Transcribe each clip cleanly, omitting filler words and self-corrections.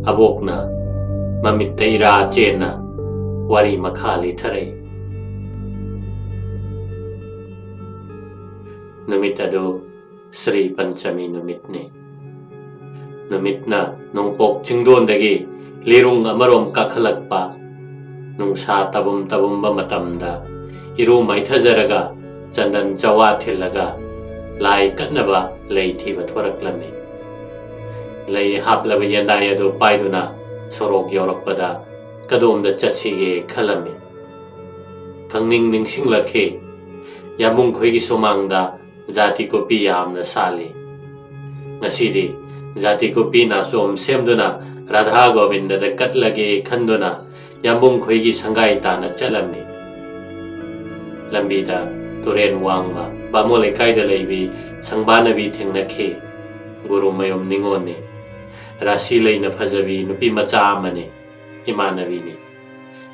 ꯑꯕꯣꯛꯅ ꯃꯃꯤꯠꯇ era ꯆꯦꯟꯅ ꯋꯥꯔꯤ ꯃꯈꯥ ꯂꯤꯊꯔꯛꯏ꯫ ꯅꯨꯃꯤꯠ ꯑꯗꯨ ꯁ꯭ꯔꯤ ꯄꯟꯆꯃꯤ ꯅꯨꯃꯤꯠꯅꯤ꯫ ꯅꯨꯃꯤꯠꯅ ꯅꯣꯡꯄꯣꯛ ꯆꯤꯡꯗꯣꯟꯗꯒꯤ ꯂꯤꯔꯨꯡ ꯑꯃꯔꯣꯝ ꯀꯥꯈꯠꯂꯛꯄ ꯅꯨꯡꯁꯥ ꯇꯕꯨꯝ ꯇꯕꯨꯝꯕ ꯃꯇꯝꯗ ꯏꯔꯨ ꯃꯥꯏꯊꯖꯔꯒ ꯆꯟꯗꯟ ꯆꯋꯥ ꯊꯤꯜꯂꯒ ꯂꯥꯏ ꯀꯠꯅꯕ ꯂꯩ ꯊꯤꯕ ꯊꯣꯔꯛꯂꯝꯃꯤ꯫ ꯂꯩ ꯍꯥꯞꯂꯕ ꯌꯦꯟꯗꯥꯏ ꯑꯗꯨ ꯄꯥꯏꯗꯨꯅ ꯁꯣꯔꯣꯛ ꯌꯧꯔꯛꯄꯗ ꯀꯗꯣꯝꯗ ꯆꯠꯁꯤꯒꯦ ꯈꯜꯂꯝꯃꯤ꯫ ꯈꯪꯅꯤꯡ ꯅꯤꯡꯁꯤꯡꯂꯛꯈꯤ ꯌꯥꯝꯕꯨꯡꯈꯣꯏꯒꯤ ꯁꯨꯃꯥꯡꯗ ꯖꯥꯇꯤ ꯀꯣꯄꯤ ꯌꯥꯝꯅ ꯁꯥꯠꯂꯤ꯫ ꯉꯁꯤꯗꯤ ꯖꯥꯇꯤ ꯀꯣꯄꯤ ꯅꯥꯆꯣꯝ ꯁꯦꯝꯗꯨꯅ ꯔꯥꯙꯥ ꯒꯣꯕꯤꯟꯗꯗ ꯀꯠꯂꯒꯦ ꯈꯟꯗꯨꯅ ꯌꯥꯝꯕꯨꯡꯈꯣꯏꯒꯤ ꯁꯪꯒꯥꯏ ꯇꯥꯅ ꯆꯠꯂꯝꯃꯤ꯫ ꯂꯝꯕꯤꯗ ꯇꯨꯔꯦꯟ ꯋꯥꯡꯃ ꯕꯥꯃꯣꯟ ꯂꯩꯀꯥꯏꯗ ꯂꯩꯕꯤ ꯁꯪꯕꯥꯅꯕꯤ ꯊꯦꯡꯅꯈꯤ꯫ ꯒꯨꯔꯨꯃꯌꯨꯝ ꯅꯤꯉꯣꯟꯅꯤ꯫ ꯔꯥꯁꯤ ꯂꯩꯅ ꯐꯖꯕꯤ ꯅꯨꯄꯤ ꯃꯆꯥ ꯑꯃꯅꯤ꯫ ꯏꯃꯥꯟꯅꯕꯤꯅꯤ꯫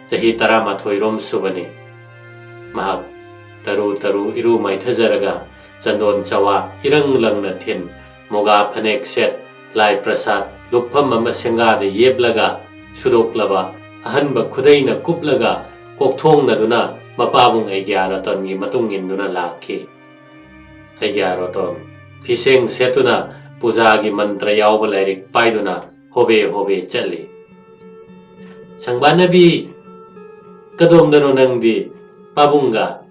ꯆꯍꯤ 12ꯔꯣꯝ ꯁꯨꯕꯅꯤ꯫ ꯃꯍꯥꯛ ꯇꯔꯨ ꯇꯔꯨ ꯏꯔꯨ ꯃꯥꯏꯊꯖꯔꯒ ꯆꯟꯗꯣꯟ ꯆꯋꯥ ꯏꯔꯪ ꯂꯪꯅ ꯊꯤꯟ ꯃꯣꯒꯥ ꯐꯅꯦꯛ ꯁꯦꯠ ꯂꯥꯏ ꯄ꯭ꯔꯁꯥꯗ ꯂꯨꯛꯐꯝ ꯑꯃ ꯁꯦꯡꯒꯥꯗ ꯌꯦꯞꯂꯒ ꯁꯨꯗꯣꯛꯂꯕ ꯑꯍꯟꯕ ꯈꯨꯗꯩꯅ ꯀꯨꯞꯂꯒ ꯀꯣꯛꯊꯣꯡꯅꯗꯨꯅ ꯃꯄꯥꯕꯨꯡ ꯑꯩꯒ꯭ꯌꯥꯔꯇꯣꯟꯒꯤ ꯃꯇꯨꯡ ꯏꯟꯗꯨꯅ ꯂꯥꯛꯈꯤ꯫ ꯑꯩꯒ꯭ꯌꯥꯔꯇꯣꯟ ꯐꯤꯁꯦꯡ ꯁꯦꯠꯇꯨꯅ ꯄꯨꯖꯥꯒꯤ ꯃꯟꯇ꯭ꯔ ꯌꯥꯎꯕ ꯂꯥꯏꯔꯤꯛ ꯄꯥꯏꯗꯨꯅ ꯍꯣꯕꯦ ꯍꯣꯕꯦ ꯆꯠꯂꯤ꯫ ꯁꯪꯕꯥꯅꯕꯤ, ꯀꯗꯣꯝꯗꯅꯣ ꯅꯪꯗꯤ? ꯄꯥꯕꯨꯡꯒ?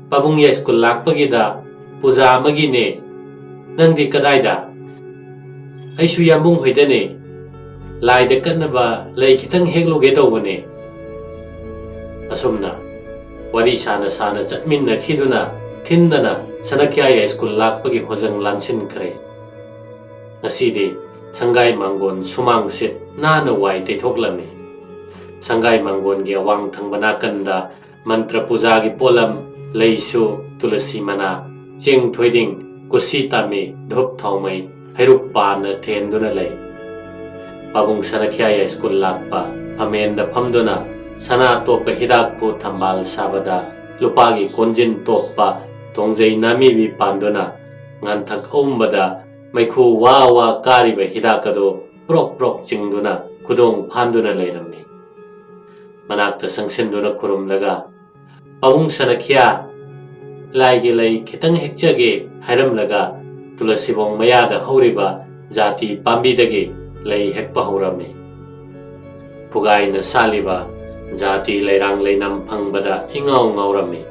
ꯄꯥꯕꯨꯡ ꯌꯥꯏꯁ꯭ꯀꯨꯜ ꯂꯥꯛꯄꯒꯤꯗ ꯄꯨꯖꯥ ꯑꯃꯒꯤꯅꯦ꯫ ꯅꯪꯗꯤ ꯀꯗꯥꯏꯗ? ꯑꯩꯁꯨ ꯌꯥꯝꯕꯨꯡ ꯍꯣꯏꯗꯅꯦ꯫ ꯂꯥꯏꯗ ꯀꯠꯅꯕ ꯂꯩ ꯈꯤꯇꯪ ꯍꯦꯛꯂꯨꯒꯦ ꯇꯧꯕꯅꯦ꯫ ꯑꯁꯨꯝꯅ ꯋꯥꯔꯤ ꯁꯥꯅ ꯁꯥꯅ ꯆꯠꯃꯤꯟꯅꯈꯤꯗꯨꯅ ꯊꯤꯟꯗꯅ ꯁꯅꯈ꯭ꯌꯥ ꯌꯥꯏꯁ꯭ꯀꯨꯜ ꯂꯥꯛꯄꯒꯤ ꯍꯣꯖꯪ ꯂꯥꯟꯁꯤꯟꯈ꯭ꯔꯦ꯫ ꯉꯁꯤꯗꯤ ꯁꯪꯒꯥꯏ ꯃꯥꯡꯒꯣꯟ ꯁꯨꯃꯥꯡꯁꯤꯠ ꯅꯥꯟꯅ ꯋꯥꯏ ꯇꯩꯊꯣꯛꯂꯝꯃꯤ꯫ ꯁꯪꯒꯥꯏ ꯃꯥꯡꯒꯣꯟꯒꯤ ꯑꯋꯥꯡ ꯊꯪꯕ ꯅꯥꯀꯟꯗ ꯃꯟꯇ꯭ꯔ ꯄꯨꯖꯥꯒꯤ ꯄꯣꯠꯂꯝ ꯂꯩꯁꯨ ꯇꯨꯂꯁꯤ ꯃꯅꯥ ꯆꯦꯡ ꯊꯣꯏꯗꯤꯡ ꯀꯨꯁꯤ ꯇꯥꯃꯤ ꯙꯨꯞ ꯊꯥꯎꯃꯩ ꯍꯩꯔꯨꯛ ꯄꯥꯟꯅ ꯊꯦꯟꯗꯨꯅ ꯂꯩ꯫ ꯄꯥꯕꯨꯡ ꯁꯅꯈ꯭ꯌꯥ ꯌꯥꯏꯁ꯭ꯀꯨꯜ ꯂꯥꯛꯄ ꯐꯝꯃꯦꯟꯗ ꯐꯝꯗꯨꯅ ꯁꯅꯥ ꯇꯣꯞꯄ ꯍꯤꯗꯥꯛꯄꯨ ꯊꯝꯕꯥꯜ ꯁꯥꯕꯗ ꯂꯨꯄꯥꯒꯤ ꯀꯣꯟꯖꯤꯟ ꯇꯣꯞꯄ ꯇꯣꯡꯖꯩ ꯅꯥꯃꯤꯕꯤ ꯄꯥꯟꯗꯨꯅ ꯉꯥꯟꯊꯛ ꯑꯎꯝꯕꯗ ꯃꯩꯈꯨ ꯋꯥ ꯋꯥ ꯀꯥꯔꯤꯕ ꯍꯤꯗꯥꯛ ꯑꯗꯨ ꯄ꯭ꯔꯣꯛ ꯄ꯭ꯔꯣꯛ ꯆꯤꯡꯗꯨꯅ ꯈꯨꯗꯣꯡ ꯐꯥꯟꯗꯨꯅ ꯂꯩꯔꯝꯃꯤ꯫ ꯃꯅꯥꯛꯇ ꯆꯪꯁꯤꯟꯗꯨꯅ ꯈꯨꯔꯨꯝꯂꯒ ꯄꯥꯕꯨꯡ ꯁꯅꯈ꯭ꯌꯥ, ꯂꯥꯏꯒꯤ ꯂꯩ ꯈꯤꯇꯪ ꯍꯦꯛꯆꯒꯦ ꯍꯥꯏꯔꯝꯂꯒ ꯇꯨꯂꯁꯤꯕꯣꯡ ꯃꯌꯥꯗ ꯍꯧꯔꯤꯕ ꯖꯥꯇꯤ ꯄꯥꯝꯕꯤꯗꯒꯤ ꯂꯩ ꯍꯦꯛꯄ ꯍꯧꯔꯝꯃꯤ꯫ ꯐꯨꯒꯥꯏꯅ ꯁꯥꯠꯂꯤꯕ ꯖꯥꯇꯤ ꯂꯩꯔꯥꯡ ꯂꯩꯅꯝ ꯐꯪꯕꯗ ꯏꯉꯥꯎ ꯉꯥꯎꯔꯝꯃꯤ꯫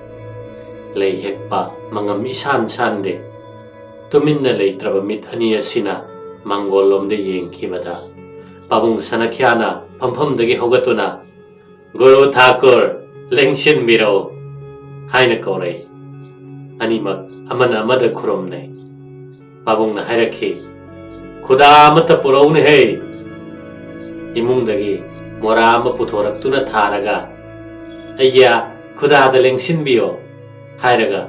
ꯂꯩ ꯍꯦꯛꯄ ꯃꯉꯝ ꯏꯁꯥꯟ ꯁꯥꯟꯗꯦ꯫ ꯇꯨꯃꯤꯟꯅ ꯂꯩꯇ꯭ꯔꯕ ꯃꯤꯠ ꯑꯅꯤ ꯑꯁꯤꯅ ꯃꯥꯡꯒꯣꯜꯂꯣꯝꯗ ꯌꯦꯡꯈꯤꯕꯗ ꯄꯥꯕꯨꯡ ꯁꯅꯈ꯭ꯌꯥꯅ ꯐꯝꯐꯝꯗꯒꯤ ꯍꯧꯒꯠꯇꯨꯅ "ꯒꯨꯔꯨ ꯊꯥꯀꯨꯔ, ꯂꯦꯡꯁꯤꯟꯕꯤꯔꯛꯎ" ꯍꯥꯏꯅ ꯀꯧꯔꯛꯏ꯫ ꯑꯅꯤꯃꯛ ꯑꯃꯅ ꯑꯃꯗ ꯈꯨꯔꯨꯝꯅꯩ꯫ ꯄꯥꯕꯨꯡꯅ ꯍꯥꯏꯔꯛꯈꯤ, "ꯈꯨꯗꯥ ꯑꯃꯠꯇ ꯄꯨꯔꯛꯎꯅꯦꯍꯦ"꯫ ꯏꯃꯨꯡꯗꯒꯤ ꯃꯣꯔꯥ ꯑꯃ ꯄꯨꯊꯣꯔꯛꯇꯨꯅ ꯊꯥꯔꯒ "ꯑꯩꯒ꯭ꯌꯥ, ꯈꯨꯗꯥꯗ ꯂꯦꯡꯁꯤꯟꯕꯤꯌꯣ" ꯍꯥꯏꯔꯒ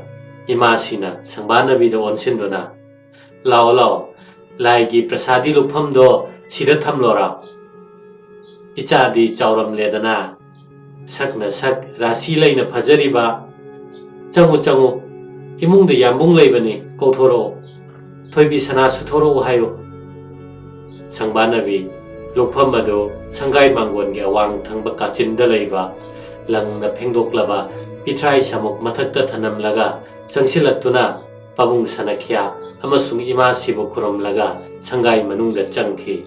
ꯏꯃꯥꯁꯤꯅ ꯁꯪꯕꯥꯅꯕꯤꯗ ꯑꯣꯟꯁꯤꯟꯗꯨꯅ "ꯂꯥꯛꯑꯣ ꯂꯥꯛꯑꯣ, ꯂꯥꯏꯒꯤ ꯄ꯭ꯔꯁꯥꯗꯤ ꯂꯨꯛꯐꯝꯗꯣ ꯁꯤꯗ ꯊꯝꯂꯣꯔꯥ? ꯏꯆꯥꯗꯤ ꯆꯥꯎꯔꯝꯂꯦꯗꯅ, ꯁꯛꯅ ꯁꯛ ꯔꯥꯁꯤ ꯂꯩꯅ ꯐꯖꯔꯤꯕ꯫ ꯆꯪꯉꯨ ꯆꯪꯉꯨ, ꯏꯃꯨꯡꯗ ꯌꯥꯝꯕꯨꯡ ꯂꯩꯕꯅꯤ, ꯀꯧꯊꯣꯔꯛꯑꯣ꯫ ꯊꯣꯏꯕꯤ ꯁꯅꯥ ꯁꯨꯊꯣꯔꯛꯎ ꯍꯥꯏꯌꯨ"꯫ ꯁꯪꯕꯥꯅꯕꯤ ꯂꯨꯛꯐꯝ ꯑꯗꯨ ꯁꯪꯒꯥꯏ ꯃꯥꯡꯒꯣꯟꯒꯤ ꯑꯋꯥꯡ ꯊꯪꯕ ꯀꯥꯆꯤꯟꯗ ꯂꯩꯕ ꯂꯪꯅ ꯐꯦꯡꯗꯣꯛꯂꯕ ꯄꯤꯊ꯭ꯔꯥꯏ ꯁꯥꯃꯨꯛ ꯃꯊꯛꯇ ꯊꯅꯝꯂꯒ ꯆꯪꯁꯤꯜꯂꯛꯇꯨꯅ ꯄꯥꯕꯨꯡ ꯁꯅꯈ꯭ꯌꯥ ꯑꯃꯁꯨꯡ ꯏꯃꯥꯁꯤꯕꯨ ꯈꯨꯔꯨꯝꯂꯒ ꯁꯪꯒꯥꯏ ꯃꯅꯨꯡꯗ ꯆꯪꯈꯤ꯫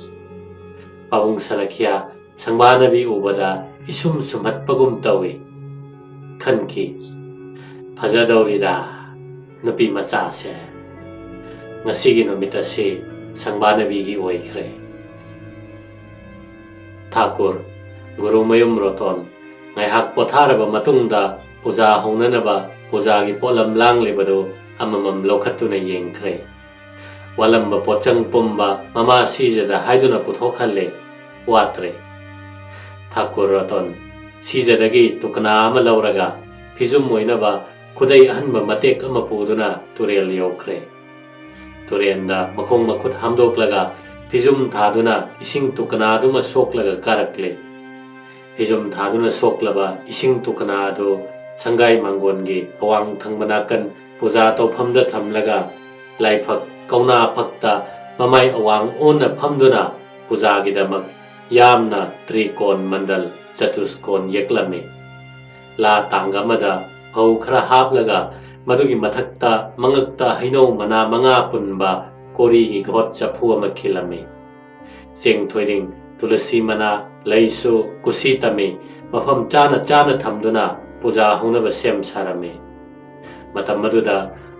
ꯄꯥꯕꯨꯡ ꯁꯅꯈ꯭ꯌꯥ ꯁꯪꯕꯥꯅꯕꯤ ꯎꯕꯗ ꯏꯁꯨꯝ ꯁꯨꯝꯍꯠꯄꯒꯨꯝ ꯇꯧꯏ꯫ ꯈꯟꯈꯤ, "ꯐꯖꯗꯧꯔꯤꯗ ꯅꯨꯄꯤ ꯃꯆꯥꯁꯦ"꯫ ꯉꯁꯤꯒꯤ ꯅꯨꯃꯤꯠ ꯑꯁꯤ ꯁꯪꯕꯥꯅꯕꯤꯒꯤ ꯑꯣꯏꯈ꯭ꯔꯦ꯫ ꯊꯥꯀꯨꯔ ꯒꯨꯔꯨꯃꯌꯨꯝ ꯔꯣꯇꯣꯟ ꯉꯥꯏꯍꯥꯛ ꯄꯣꯊꯥꯔꯕ ꯃꯇꯨꯡꯗ ꯄꯨꯖꯥ ꯍꯧꯅꯅꯕ ꯄꯨꯖꯥꯒꯤ ꯄꯣꯠꯂꯝ ꯂꯥꯡꯂꯤꯕꯗꯨ ꯑꯃꯃꯝ ꯂꯧꯈꯠꯇꯨꯅ ꯌꯦꯡꯈ꯭ꯔꯦ꯫ ꯋꯥꯠꯂꯝꯕ ꯄꯣꯠꯆꯪ ꯄꯨꯝꯕ ꯃꯃꯥ ꯁꯤꯖꯗ ꯍꯥꯏꯗꯨꯅ ꯄꯨꯊꯣꯛꯍꯜꯂꯦ꯫ ꯋꯥꯠꯇ꯭ꯔꯦ꯫ ꯊꯥꯀꯨꯔ ꯔꯣꯇꯣꯟ ꯁꯤꯖꯗꯒꯤ ꯇꯨꯀꯅꯥ ꯑꯃ ꯂꯧꯔꯒ ꯐꯤꯖꯨꯝ ꯑꯣꯏꯅꯕ ꯈꯨꯗꯩ ꯑꯍꯟꯕ ꯃꯇꯦꯛ ꯑꯃ ꯄꯨꯗꯨꯅ ꯇꯨꯔꯦꯜ ꯌꯧꯈ꯭ꯔꯦ꯫ ꯇꯨꯔꯦꯟꯗ ꯃꯈꯣꯡ ꯃꯈꯨꯠ ꯍꯥꯝꯗꯣꯛꯂꯒ ꯐꯤꯖꯨꯝ ꯊꯥꯗꯨꯅ ꯏꯁꯤꯡ ꯇꯨꯀꯅꯥꯗꯨꯃ ꯁꯣꯛꯂꯒ ꯀꯥꯔꯛꯂꯦ꯫ ꯐꯤꯖꯨꯝ ꯊꯥꯗꯨꯅ ꯁꯣꯛꯂꯕ ꯏꯁꯤꯡ ꯇꯨꯀꯅꯥ ꯑꯗꯨ ꯁꯪꯒꯥꯏ ꯃꯥꯡꯒꯣꯟꯒꯤ ꯑꯋꯥꯡ ꯊꯪꯕ ꯅꯥꯀꯟ ꯄꯨꯖꯥ ꯇꯧꯐꯝꯗ ꯊꯝꯂꯒ ꯂꯥꯏꯐꯛ ꯀꯧꯅꯥ ꯐꯛꯇ ꯃꯃꯥꯏ ꯑꯋꯥꯡ ꯑꯣꯟꯅ ꯐꯝꯗꯨꯅ pujagidamak yamna trikon mandal chatuskon yeklame la tangamada hau khara haplaga madugi mathakta mangakta haino mana manga punba kori gi ghot chapu ama khilame cheng thoiding tulasi mana laisu kusitame mafam chana chana thamduna puja honaba sem sarame matam maduda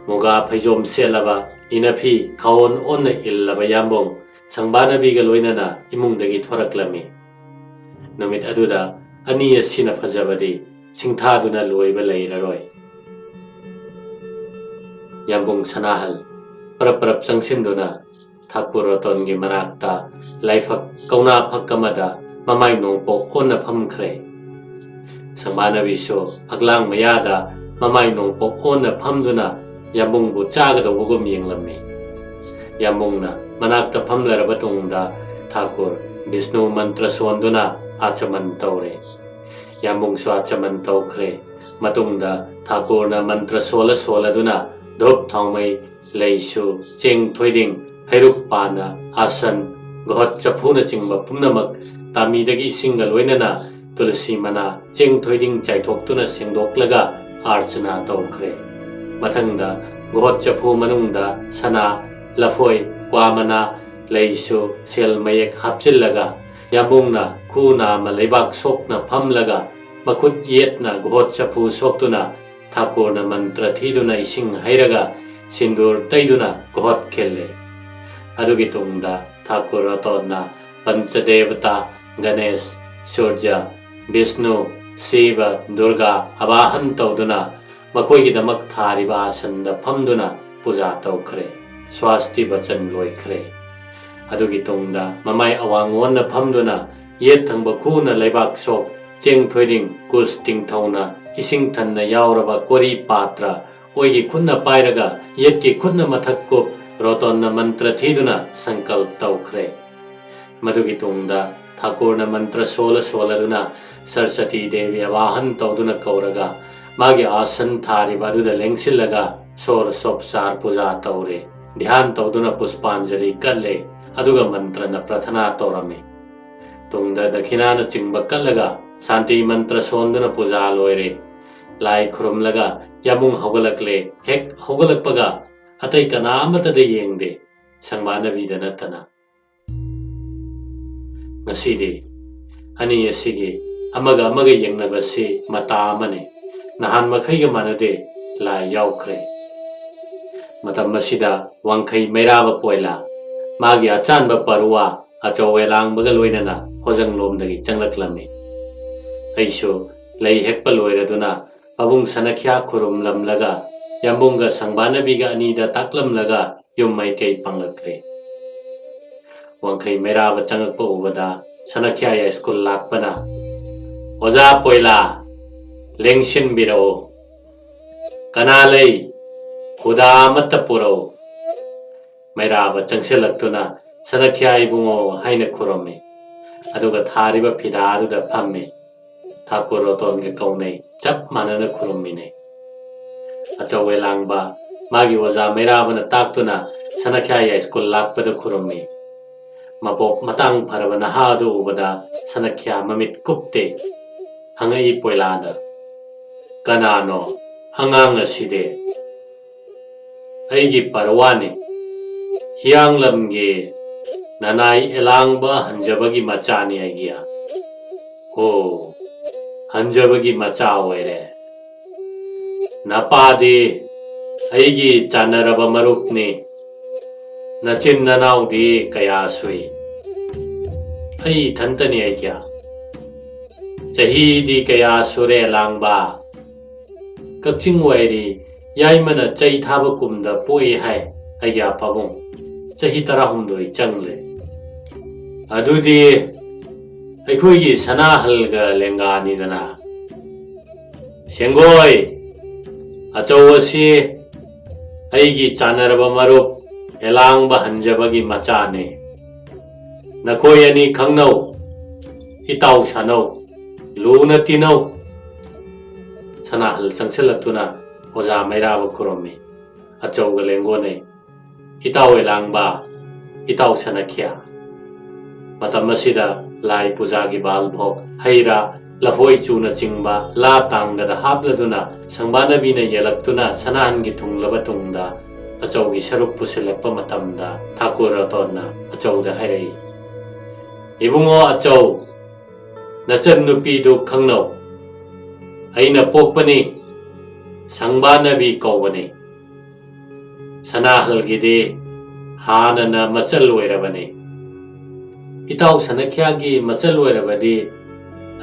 muga phaijom selaba inafi khawon on illaba yambong sangbana biga loinana imungdagi thoraklame numit aduda ani asina phajabadi singthaduna loiba leiraroi yambong sanahal parap sangsinduna thakur roton gi manakta laifak kauna phakkamada mamai nongpo onna phamkhre sangbana biso phaklang mayada mamai nongpo onna phamduna yambong bu chaga do bugum yenglamme yambongna manakta phamlaraba tungda thakur Vishnu mantra sonduna achaman tawre yambong so achaman tawkhre matungda thakurna mantra sola duna dhop thawmai leisu cheng thoiding hairup pana asan ghot chapuna chingba pumnamak tamidagi singal loinana tulsi mana cheng thoiding chaithoktuna sengdoklaga archana tawkhre mathangda ghot chapu manungda sana lafoi kwamana leisu sel mayek hapchillaga yambungna khuna ma leibak sokna phamlaga makut yetna ghot chapu soktuna thakurna mantra thiduna ising hairaga sindur taiduna ghot khelle adugi tungda thakur ratona panchadevata ganesh surya vishnu shiva durga abahan tawduna makhoi damak thariba asanda phamduna puja tawkhre swasti bachan loikhre adugi tungda mamai awangona phamduna yet thangba khuna leibak sok cheng thoiding kusting thawna ising thanna yauraba kori patra oigi khunna pairaga yetki khunna mathakko rotonna mantra thiduna sankalp tawkhre madugi tungda thakurna mantra sola duna saraswati devi awahan tawduna kauraga magi asan thariba aduda lengsillaga sor sopsar puja tawre dhyan tawduna puspanjali kalle aduga mantrana prathana tawrame tungda dakhinana chingba kallaga santi mantra sonduna puja loire lai khurumlaga yamung hogalakle hek hogalakpaga atai kanamata yengde sangbana vida natana ngasidi ani asigi amaga yengnabasi mata amane nahan makhaiga manade lai yaukre matam masida wangkhai meiraba poila magi achanba parwa achowelang baga loinana hojang lomdagi changlaklame aiso lei hekpa loiraduna pabung sanakhya khurum lamlaga yambunga sangbana biga anida taklamlaga yummai kei panglakle wangkhai meraba changakpa ubada sanakhya ya school lakpana oja poila lengsin birao kanalai khudamata purao meraba changselakuna sanakhya ibungo haina khurome aduga thariba phida aduda phamme thakur roton ge kaunai chap manana khurumine achawe langba magi oja merabana taktuna sanakhya ya school lakpada khurumi mapok matang pharabana hadu ubada sanakhya mamit kupte hangai poilada kanano hangang aside aigi parwane hiang lamge nanai elangba hanjabagi machani agia ho hanjabagi macha oire napade aigi chanaraba marupne nachin nanaudi kaya sui ai thantani agia chahi di kaya sure langba kakching wairi yaimana chai thaba kumda poi hai agia pabung chahi tarahumdoi changle adudi aikhoigi sanahalga lengani dana sengoi achawasi aigi chanaraba marup elangba hanjabagi machane nakoi ani khangnau itau sanau luna tinau sanahal sangselakuna oja mairaba khurome achawga lengone itau elangba itau sanakhya matam asida lai puja gi bal phok haira lafoi chuna chingba la tangda da hapladuna sangbana bi na yelaktuna sanan gi thunglaba tungda achau gi saruk pusilakpa matamda Thakur Ratona achau da hairei ibungo achau nachan nupi du khangnau aina pokpani sangbana bi kawbani sanahal gi de hanana machal oirabani itau sanakhya gi machal oirabadi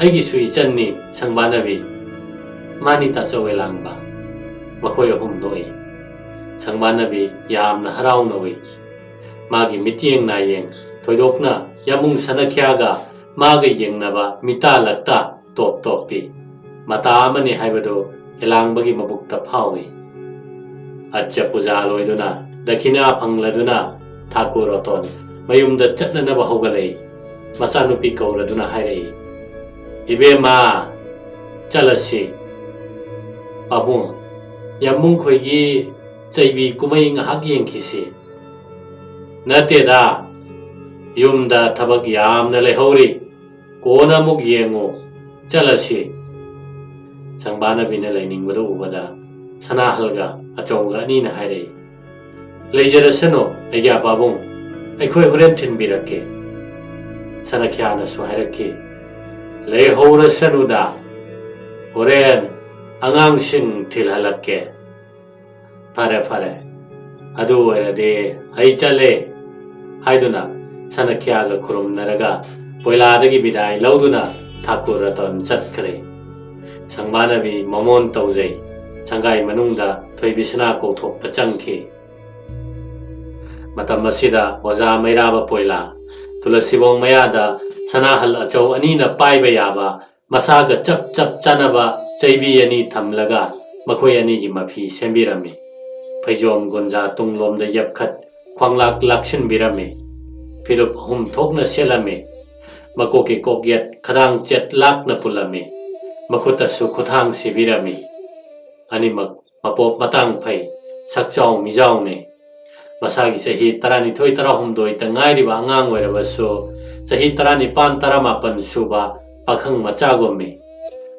aigi sui channi sangbana bi mani ta chawelangba makhoi ahum noi sangbana bi yamna harauna wi magi mitieng na yeng thoidokna yamung sanakhya ga maga yengnaba mita lakta top topi mata amani haibado elangbagi mabukta phawi acha puja loiduna dakhina phangladuna Thakur Raton mayumda chatnanaba hogalei masanupi kauraduna hairei ibema chalasi abung yamung khoigi chaibi kumai ngahak yengkhisi nateda yumda thabak yamna lehori kona muk yengo chalasi sangbana bina lainingwada ubada sanahalga achauga ni na hairei leijarasano aigya babung aikhoi horen thinbirake sanakhyana su hairake leihorasanuda horen angangsing thilhalake fare fare adu oirade ai chale haiduna sanakyaga khurumnaraga poiladagi bidai lauduna Thakur Raton chatkre sangbana bi mamon taujai sangai manungda thoibisna kothok pachangki matam asida oja mairaba poila tulasibong mayada sanahal achau anina paiba yaba masaga chap chap chanaba chaibi ani thamlaga makhoi ani gi mafi sembirami phaijom gonja tunglomda yapkhat khwanglak laksin birami phirup hum thokna selami makoki kokyat khadang chet lakna pulami makuta su khuthang sibirami animak mapop matang phai sakchau mijau ne masagi sahi tarani thoi tarahumdoi ta ngairiba angang oirabasu sahi tarani pan taramapan suba pakhang machagomi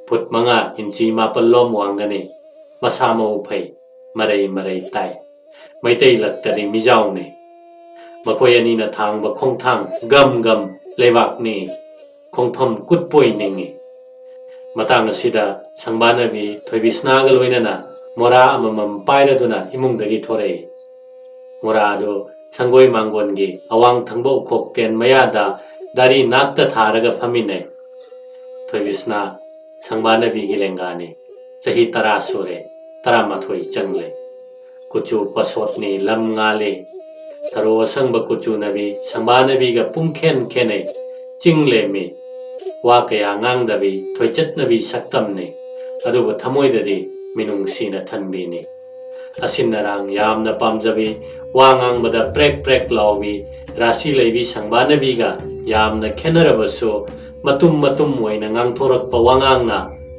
phut manga inchi mapallom wangane masama uphai marai marai tai maitai laktari mijau ne makhoi ani na thangba khongthang gam gam lebak ni khongpham kutpoi ningi matang asida sangbana bi thoibisnaga loinana mora amamam pairaduna imungdagi thorei mora do sangoi mangongi awang thangbo khokten mayada dari nakta tharaga phamine thoibisna sangbana bi gilengani sahi tara sure tara mathoi changle kuchu pasotni lam ngale taro sangba kuchu nabi sangbana bi ga pumkhen khene chingle mi wa kaya ngangdabi thoichatnabi saktamne aduba thamoidadi minungsina thanbini asinarang yamna pamjabi wa ngangbada prek prek lawbi rasi leibi sangbanabi ga yamna khenarabasu matum matum oina ngangthorakpa wangangna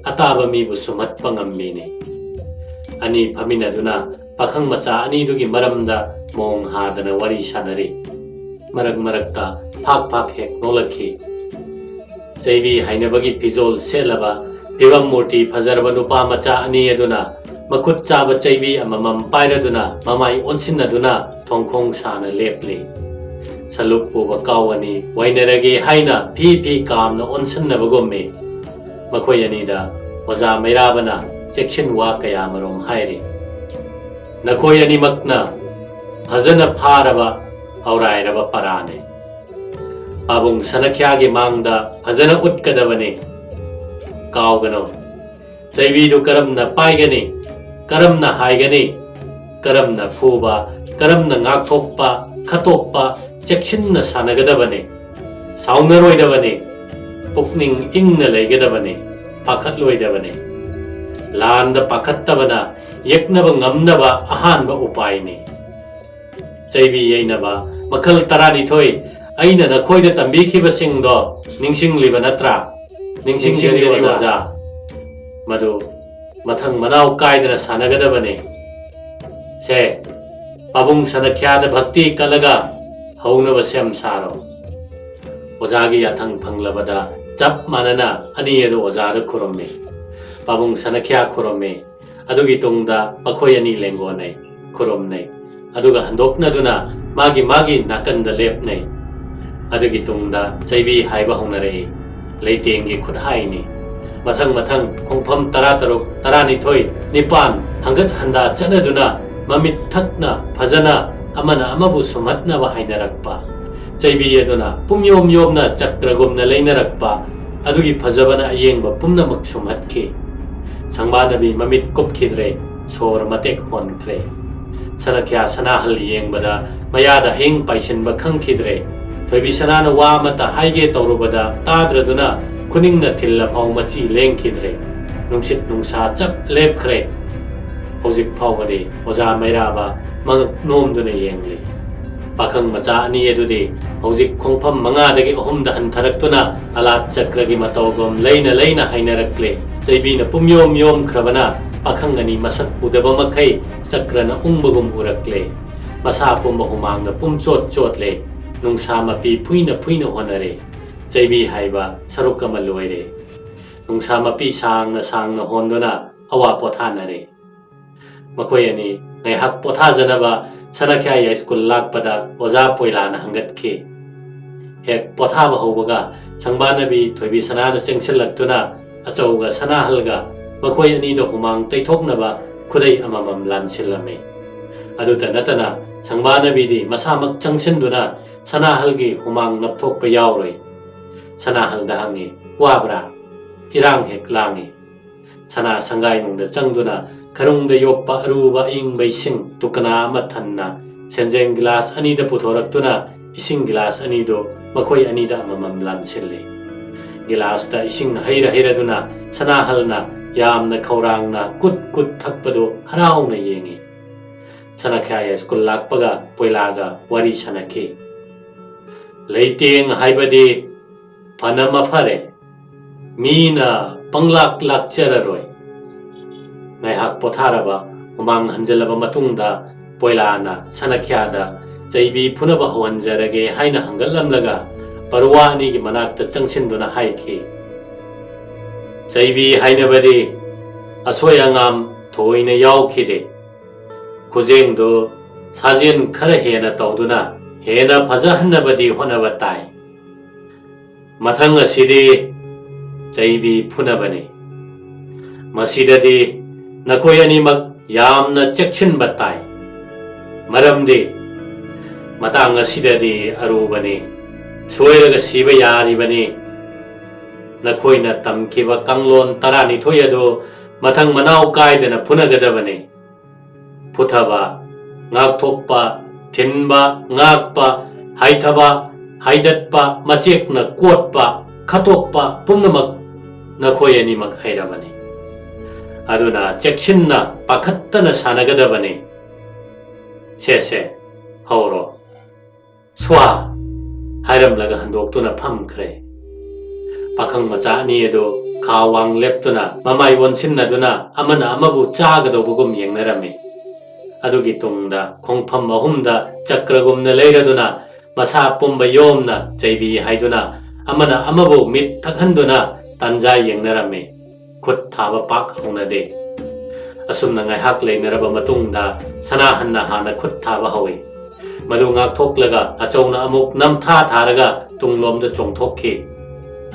ataba mibu sumatpa ngambini ani phaminaduna pakhang macha ani dugi maramda mong hadana wari sanari marak marakta phak phak hek nolakhi Jaivi hainabagi pizol selaba pivam murti phajarba nupa macha ani aduna makut chaba chaibi amamam pairaduna mamai onsinaduna thongkhong sana lepli salup puba kawani wainarage haina phi phi kamna onsannabagommi makhoi anida oja mairabana chekshin wa kaya marom hairi nakhoi ani makna phajana pharaba aurairaba parane abung sanakhya gi mangda phajana utkadabane kawgano saivi du karamna paigani karamna haigani karamna phuba karamna ngakthokpa khatokpa cheksinna sanagadabane saungaroidabane pukning ingna leigadabane pakhatloidabane landa pakhattabana yeknaba ngamnaba ahanba upaini saivi yainaba makhal tarani thoi aina nakhoida tambikibasingdo ningsingliba natra ningsingliri oja madu mathang manau kaidana sanagadabane se pabung sanakhyada bhakti kalaga haunaba sem saro 오자기 야탕 방라바다 잡 마나나 아니에도 오자르 코롬메 바봉 사나키아 코롬메 아두기 동다 마코야니 랭고네 코롬네 아두가 한독나두나 마기 나간다 랩네 아두기 동다 자이비 하이바 홍나레 레이티엥기 굿하이니 마탕 공펌 따라따룩 따라니토이 니빤 한긋 한다 쩌나두나 마밋 탁나 바자나 아마나 아마부 소맛나와 하이나락바 자이비에도나 뿜요옴요옴나 짝드라곰나 레이나락바 아두기 바자바나 이엥바 뿜나막 소맛키 장바나비 마밋 꼽키드레 소르 마텍 혼크레 사나키아 사나할 이엥바다 마야다 행 파이신바 캉키드레 토이비 사나나 와마타 하이게 떠루바다 따드라두나 쿠닝나 틸라 파우마치 랭키드레 눅싯 눅사 짭 랩크레 호직 파우마디 오자 메라바 막 놈드네 이엥리 पाखंग मचा अनि एदुदि हौजिक खोंफम मंगादगी अहुमदा हंथरक्तुना अलात चक्रगी मतौगोम लेना हाइनरक्ले जैबीना पुम्योम योम ख्रबना पाखंग अनि मसक उदबा मखै चक्रना उंबगुम उरक्ले मसा पुम हुमांगना पुमचोट चोटले नुंसा मपी फुइना होनरे जैबी हाइबा सरुकम लोइरे नुंसा मपी सांगना होंदुना अवा पोथानरे मखोय अनि ngaihak pothajanaba sanakhya ya school lakpada oja poilana hangatki hek pothaba hobaga changbanabi thoibi sanana chengsillaktuna achauga sanahalga makhoi ani do humang taithoknaba khudai amamam lansilame aduta natana changbanabi di masamak changsinduna sanahalgi humang napthokpa yauroi sanahalda hangi wabra irang hek langi sana sangai nungda changduna karungda yoppa aruba ingba ising tukana matanna senjeng glass anida puthoraktuna ising glass anido makhoi anida amamam lansille glass da ising haira duna sanahalna yamna khaurangna kut thakpado harauna yengi sanakhaya school lakpaga poilaga wari sanake leiteng haibadi panama phare mina panglak lakchararoi ngaihak potharaba humang hanjalaba matungda poilana sanakyada jaibi phunaba hohanjarage haina hangallamlaga parwa ani gi manakta changsinduna haiki jaibi hainabadi asoyangam thoina yaukhide kujengdo sajin khara hena tawduna hena phajahannabadi honaba tai mathang asidi jaibi phunabani masidadi nakoi animak yamna chekchinba tai maramdi matang asidadi arubani soiraga siba yaribani nakoina tamkiba kanglon tarani thoyado mathang manau kaidana phunagadabani puthaba ngakthokpa thinba ngakpa haithaba haidatpa machekna kotpa khatokpa pumnamak nakoi animak hairabani aduna chekchinna pakhattana sanagadabani sese hauro swa hairamlaga handoktuna phamkhre pakhang macha ani edo khawang leptuna mamai wonsinnaduna amana amabu chagadobugum yengnarame adugi tungda khongpham ahumda chakragumna leiraduna masa pumba yomna jaibi haiduna amana amabu mit thakhanduna tanja yengnarame khut thaba pak honade asumna ngaihak leinaraba matungda sanahanna hana khut thaba hawi madu ngak thoklaga achawna amuk namtha tharaga tunglomda chongthokki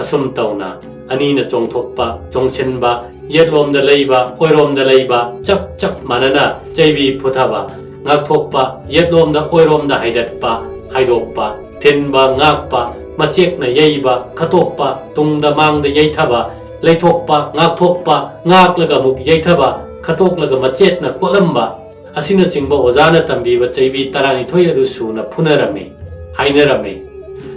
asum tawna anina chongthokpa chongsenba yetlomda leiba oiromda leiba chap manana jaibi phuthaba ngak thokpa yetlomda oiromda haidatpa haidokpa thinba ngakpa machekna yeiba khatokpa tungda mangda yeithaba leithokpa ngakthokpa ngaklaga muk yeithaba khathoklaga machetna kolamba asina chingba ojana tambiba chaibi tarani thoyadu suna phunarame hainarame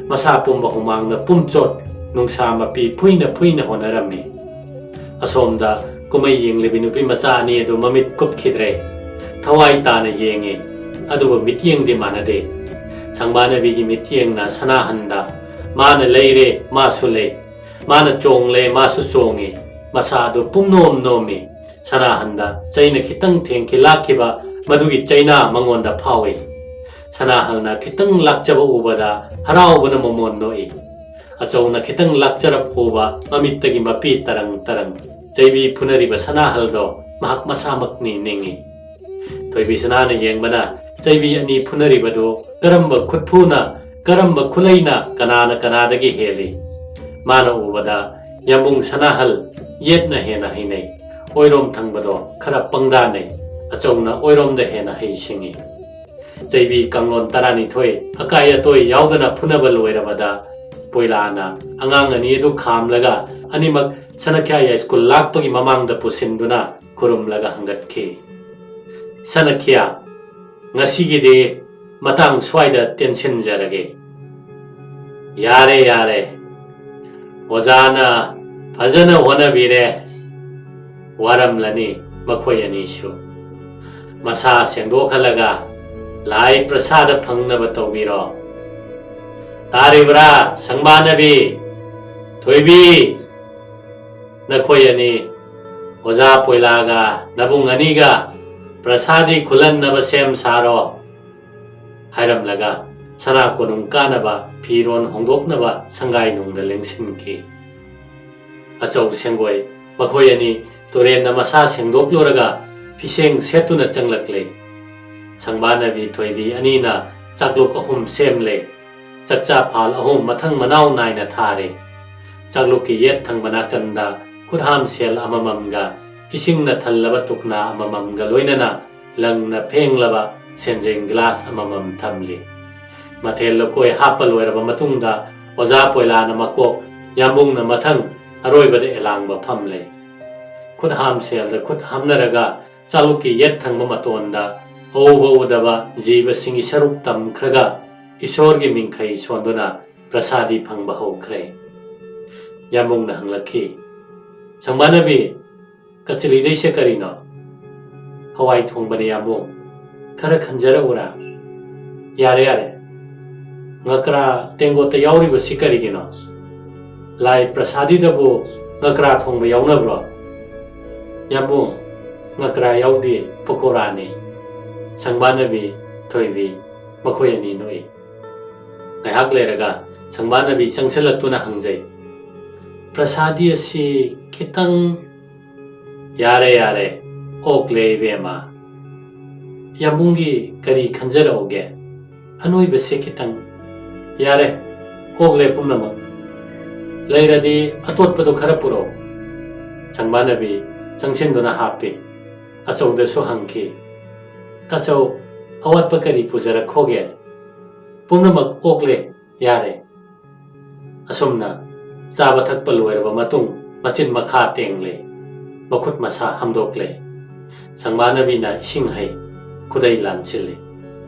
masa pumba humangna pumchot nungsa mapi phuina honarame asomda kumai yenglibi nupi macha ani edu mamit kupkhidre thawai tana yenge aduba mityengdi manade changbanabi gi mityengna sanahanda mana leire masule mana chongle masu chongi masadu pumnom nomi sanahanda chaina khitang thengki lakhiba madugi chaina mangonda phawe sanahalna khitang lakchaba ubada haraubana momon noi ꯑꯆꯧꯅ ꯈꯤꯇꯪ ꯂꯥꯛꯆꯔꯞ ꯎꯕ ꯃꯃꯤꯠꯇꯒꯤ ꯃꯄꯤ ꯇꯔꯪ ꯇꯔꯪ ꯆꯩꯕꯤ ꯐꯨꯅꯔꯤꯕ ꯁꯅꯥꯍꯜꯗꯣ ꯃꯍꯥꯛ ꯃꯁꯥꯃꯛꯅꯤ ꯅꯤꯡꯉꯤ꯫ ꯊꯣꯏꯕꯤ ꯁꯅꯥꯅ ꯌꯦꯡꯕꯅ ꯆꯩꯕꯤ ꯑꯅꯤ ꯐꯨꯅꯔꯤꯕꯗꯨ ꯀꯔꯝꯕ ꯈꯨꯠꯐꯨꯅ ꯀꯔꯝꯕ ꯈꯨꯠꯂꯩꯅ ꯀꯅꯥꯅ ꯀꯅꯥꯗꯒꯤ ꯍꯦꯜꯂꯤ? ꯃꯥꯅ ꯎꯕꯗ ꯌꯥꯝꯕꯨꯡ ꯁꯅꯥꯍꯜ ꯌꯦꯠꯅ ꯍꯦꯟꯅ ꯍꯩꯅꯩ, ꯑꯣꯏꯔꯣꯝ ꯊꯪꯕꯗꯣ ꯈꯔ ꯄꯪꯗꯥꯅꯩ, ꯑꯆꯧꯅ ꯑꯣꯏꯔꯣꯝꯗ ꯍꯦꯟꯅ ꯍꯩꯁꯤꯡꯉꯤ꯫ ꯆꯩꯕꯤ ꯀꯥꯡꯂꯣꯟ 12 ꯑꯀꯥꯏ ꯑꯇꯣꯏ ꯌꯥꯎꯗꯅ ꯐꯨꯅꯕ ꯂꯣꯏꯔꯕꯗ ꯄꯣꯏꯂꯥꯅ ꯑꯉꯥꯡ ꯑꯅꯤ ꯑꯗꯨ ꯈꯥꯝꯂꯒ ꯑꯅꯤꯃꯛ ꯁꯅꯈ꯭ꯌꯥ ꯌꯥꯏꯁ꯭ꯀꯨꯜ ꯂꯥꯛꯄꯒꯤ ꯃꯃꯥꯡꯗ ꯄꯨꯁꯤꯟꯗꯨꯅ ꯈꯨꯔꯨꯝꯂꯒ ꯍꯪꯒꯠꯈꯤ꯫ ꯁꯅꯈ꯭ꯌꯥ, ꯉꯁꯤꯒꯤꯗꯤ ꯃꯇꯥꯡ ꯁ꯭ꯋꯥꯏꯗ ꯇꯦꯟꯁꯤꯟꯖꯔꯒꯦ꯫ ꯌꯥꯔꯦ ꯌꯥꯔꯦ, ꯑꯣꯖꯥꯅ ꯐꯖꯅ ꯍꯣꯠꯅꯕꯤꯔꯦ꯫ ꯋꯥꯔꯝꯂꯅꯤ ꯃꯈꯣꯏ ꯑꯅꯤꯁꯨ꯫ ꯃꯁꯥ ꯁꯦꯡꯗꯣꯛꯍꯜꯂꯒ ꯂꯥꯏ ꯄ꯭ꯔꯁꯥꯗ ꯐꯪꯅꯕ ꯇꯧꯕꯤꯔꯣ꯫ ꯇꯥꯔꯤꯕ꯭ꯔꯥ ꯁꯪꯕꯥꯅꯕꯤ, ꯊꯣꯏꯕꯤ? ꯅꯈꯣꯏ ꯑꯅꯤ ꯑꯣꯖꯥ ꯄꯣꯏꯂꯥꯒ ꯅꯕꯨꯡ ꯑꯅꯤꯒ ꯄ꯭ꯔꯁꯥꯗꯤ ꯈꯨꯜꯍꯟꯅꯕ ꯁꯦꯝ ꯁꯥꯔꯣ꯫ ꯍꯥꯏꯔꯝꯂꯒ ꯁꯅꯥ ꯀꯣꯅꯨꯡ ꯀꯥꯅꯕ ꯐꯤꯔꯣꯟ ꯍꯣꯡꯗꯣꯛꯅꯕ ꯁꯪꯒꯥꯏꯅꯨꯡꯗ ꯂꯦꯡꯁꯤꯟꯈꯤ꯫ ꯑꯆꯧ ꯁꯦꯡꯒꯣꯏ ꯃꯈꯣꯏ ꯑꯅꯤ ꯇꯨꯔꯦꯟꯗ ꯃꯁꯥ ꯁꯦꯡꯗꯣꯛꯂꯨꯔꯒ ꯐꯤꯁꯦꯡ ꯁꯦꯠꯇꯨꯅ ꯆꯪꯂꯛꯂꯦ꯫ ꯁꯪꯕꯥꯅꯕꯤ ꯊꯣꯏꯕꯤ ꯑꯅꯤꯅ ꯆꯥꯛꯂꯨꯛ 3 ꯁꯦꯝꯂꯦ꯫ ꯆꯥꯛꯆꯥ ꯐꯥꯜ 3 ꯃꯊꯪ ꯃꯅꯥꯎ ꯅꯥꯏꯅ ꯊꯥꯔꯦ꯫ ꯆꯥꯛꯂꯨꯛꯀꯤ ꯌꯦꯠ ꯊꯪꯕ ꯅꯥꯀꯟꯗ ꯈꯨꯠꯍꯥꯝ ꯁꯦꯜ ꯑꯃꯃꯝꯒ ꯏꯁꯤꯡꯅ ꯊꯜꯂꯕ ꯇꯨꯛꯅꯥ ꯑꯃꯃꯝꯒ ꯂꯣꯏꯅꯅ ꯂꯪꯅ ꯐꯦꯡꯂꯕ ꯁꯦꯟꯖꯦꯡ ꯒ꯭ꯂꯥꯁ ꯑꯃꯃꯝ ꯊꯝꯂꯤ꯫ ꯃꯊꯦꯜ ꯂꯨꯀꯣꯏ ꯍꯥꯞꯄ ꯂꯣꯏꯔꯕ ꯃꯇꯨꯡꯗ ꯑꯣꯖꯥ ꯄꯣꯏꯂꯥꯅ ꯃꯀꯣꯛ, ꯌꯥꯝꯕꯨꯡꯅ ꯃꯊꯪ, ꯑꯔꯣꯏꯕꯗ ꯑꯦꯂꯥꯡꯕ ꯐꯝꯂꯦ꯫ ꯈꯨꯠꯍꯥꯝ ꯁꯦꯜꯗ ꯈꯨꯠ ꯍꯥꯝꯅꯔꯒ ꯆꯥꯛꯂꯨꯛꯀꯤ ꯌꯦꯠ ꯊꯪꯕ ꯃꯇꯣꯟꯗ ꯎꯕ ꯎꯗꯕ ꯖꯤꯕꯁꯤꯡꯒꯤ ꯁꯔꯨꯛ ꯇꯝꯈ꯭ꯔꯒ ꯏꯁꯣꯔꯒꯤ ꯃꯤꯡꯈꯩ ꯁꯣꯟꯗꯨꯅ ꯄ꯭ꯔꯁꯥꯗꯤ ꯐꯪꯕ ꯍꯧꯈ꯭ꯔꯦ꯫ ꯌꯥꯝꯕꯨꯡꯅ ꯍꯪꯂꯛꯈꯤ, ꯁꯪꯕꯥꯅꯕꯤ, ꯀꯆꯤꯂꯤꯗꯩꯁꯦ ꯀꯔꯤꯅꯣ? ꯍꯋꯥꯏ ꯊꯣꯡꯕꯅꯦ ꯌꯥꯝꯕꯨꯡ, ꯈꯔ ꯈꯟꯖꯔꯛꯎꯔꯥ? ꯌꯥꯔꯦ ꯌꯥꯔꯦ, ꯉꯀ꯭ꯔꯥ ꯇꯦꯡꯒꯣꯠꯇ ꯌꯥꯎꯔꯤꯕꯁꯤ ꯀꯔꯤꯒꯤꯅꯣ? ꯂꯥꯏ ꯄ꯭ꯔꯁꯥꯗꯤꯗꯕꯨ ꯉꯀ꯭ꯔꯥ ꯊꯣꯡꯕ ꯌꯥꯎꯅꯕ꯭ꯔꯣ? ꯌꯥꯝꯕꯨꯡ, ꯉꯀ꯭ꯔꯥ ꯌꯥꯎꯗꯦ, ꯄꯀꯣꯔꯥꯅꯤ꯫ ꯁꯪꯕꯥꯅꯕꯤ ꯊꯣꯏꯕꯤ ꯃꯈꯣꯏ ꯑꯅꯤ ꯅꯣꯛꯏ꯫ ꯉꯥꯏꯍꯥꯛ ꯂꯩꯔꯒ ꯁꯪꯕꯥꯅꯕꯤ ꯆꯪꯁꯤꯜꯂꯛꯇꯨꯅ ꯍꯪꯖꯩ, ꯄ꯭ꯔꯁꯥꯗꯤ ꯑꯁꯤ ꯈꯤꯇꯪ? ꯌꯥꯔꯦ ꯌꯥꯔꯦ, ꯑꯣꯛꯂꯦ ꯏꯕꯦꯝꯃ꯫ ꯌꯥꯝꯕꯨꯡꯒꯤ ꯀꯔꯤ ꯈꯟꯖꯔꯛꯎꯒꯦ? ꯑꯅꯣꯏꯕꯁꯦ ꯈꯤꯇꯪ꯫ ꯌꯥꯔꯦ, ꯑꯣꯛꯂꯦ ꯄꯨꯝꯅꯃꯛ꯫ ꯂꯩꯔꯗꯤ ꯑꯇꯣꯠꯄꯗꯣ ꯈꯔ ꯄꯨꯔꯛꯎ꯫ ꯁꯪꯕꯥꯅꯕꯤ ꯆꯪꯁꯤꯟꯗꯨꯅ ꯍꯥꯞꯄꯤ꯫ ꯑꯆꯧꯗꯁꯨ ꯍꯪꯈꯤ, ꯇꯥꯆꯧ, ꯑꯋꯥꯠꯄ ꯀꯔꯤ ꯄꯨꯖꯔꯛꯈꯣꯒꯦ? ꯄꯨꯝꯅꯃꯛ ꯑꯣꯛꯂꯦ, ꯌꯥꯔꯦ꯫ ꯑꯁꯨꯝꯅ ꯆꯥꯕ ꯊꯛꯄ ꯂꯣꯏꯔꯕ ꯃꯇꯨꯡ ꯃꯆꯤꯟ ꯃꯈꯥ ꯇꯦꯡꯂꯦ, ꯃꯈꯨꯠ ꯃꯁꯥ ꯍꯥꯝꯗꯣꯛꯂꯦ꯫ ꯁꯪꯕꯥꯅꯕꯤꯅ ꯏꯁꯤꯡ ꯍꯩ, ꯈꯨꯗꯩ ꯂꯥꯟꯁꯤꯜꯂꯤ꯫